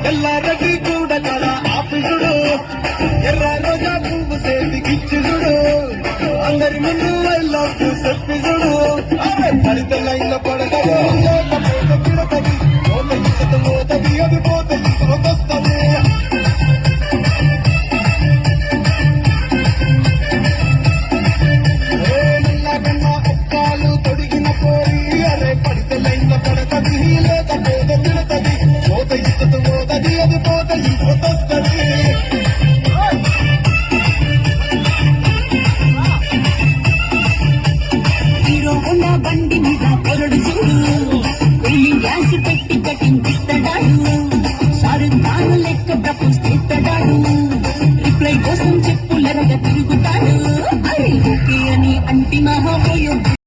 ఎల్లారెడ్డి కూడా కదా ఆఫీసుడు ఎర్ర రోజా పువ్వు చేతికిచ్చుడు అందరి ముందు ఐ లవ్ యూ చెప్పిజుడు పడిత లైన్ల పడతది పిడతది పోతది అది పోతది వస్తుంది ఒక్కాలు తొడిగిన పోరి అరే పడిత లైన్ల పడతది లేకపోతే పిడతది పోత ఇచ్చత పోతది అది పోతది వస్తుంది బండి మీద పొరడు చూడు కూలింగ్ గ్లాస్ పెట్టి కట్టింపిస్తాడాడు షారుఖ్ ఖాన్ లెక్క ప్రపోజ్ చేస్తాడాడు రిప్లై కోసం చెప్పులరగా తిరుగుతాడు అరే ఓకే అని అంటి మహాపోయో